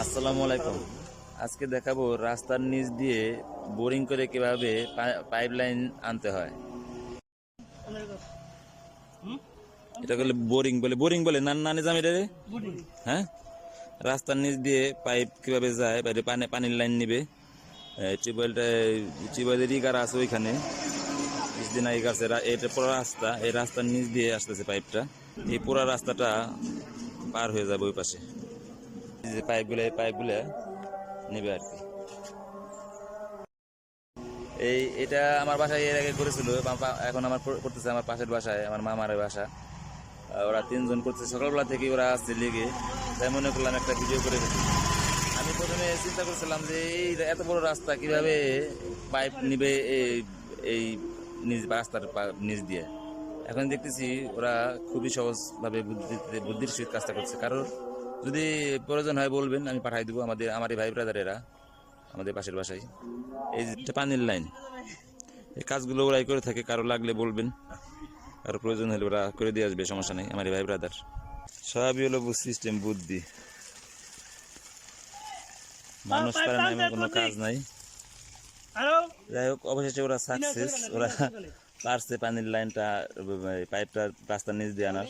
আসসালামু আলাইকুম। আজকে দেখাবো রাস্তার নিচ দিয়ে বোরিং করে কিভাবে পাইপ লাইন আনতে হয়। এটা বলে বোরিং বলে, বোরিং বলে না, না নিজাম এটা রে? হ্যাঁ, রাস্তার নিচ দিয়ে পাইপ কিভাবে যায়, বাইরে পানির লাইন নিবে। টিউবওয়েলটা, টিউবওয়েলের ইগার আছে ওইখানে, কিছুদিন আগে আছে। এটা পুরো রাস্তা, এই রাস্তার নিচ দিয়ে আসতেছে পাইপটা। এই পুরো রাস্তাটা পার হয়ে যাবে ওই পাশে। এই যে পাইপগুলো, এই পাইপগুলো নেবে আর কি। এটা আমার বাসায় এর আগে করেছিল, এখন আমার করতেছে আমার পাশের বাসায়, আমার মামার বাসা। ওরা তিনজন করতেছে, সকালবেলা থেকে ওরা আসছে লেগে। তাই মনে করলাম একটা ভিডিও করে ফেলি। আমি প্রথমে চিন্তা করছিলাম যে এই এত বড় রাস্তা কিভাবে পাইপ নিবে এই নিজ রাস্তার নিচ দিয়ে। এখন দেখতেছি ওরা খুবই সহজভাবে বুদ্ধির সহিত কাজটা করছে। কারণ যদি প্রয়োজন হয় বলবেন, আমি পাঠাই দেবো। আমার এই ভাই ব্রাদারেরা আমাদের পাশের বাসায়। এই যে পানির লাইন, এই কাজগুলো ওরাই করে থাকে। কারো লাগলে বলবেন, কারো প্রয়োজন হলে ওরা করে দিয়ে আসবে, সমস্যা নেই। আমার ভাই ব্রাদার সবই হলো সিস্টেম, বুদ্ধি। মানুষ পারে না এমন কোনো কাজ নাই। যাই হোক, অবশেষে ওরা সাকসেস, ওরা পারছে পানির লাইনটা, পাইপটা রাস্তার নিচ দিয়ে আনার।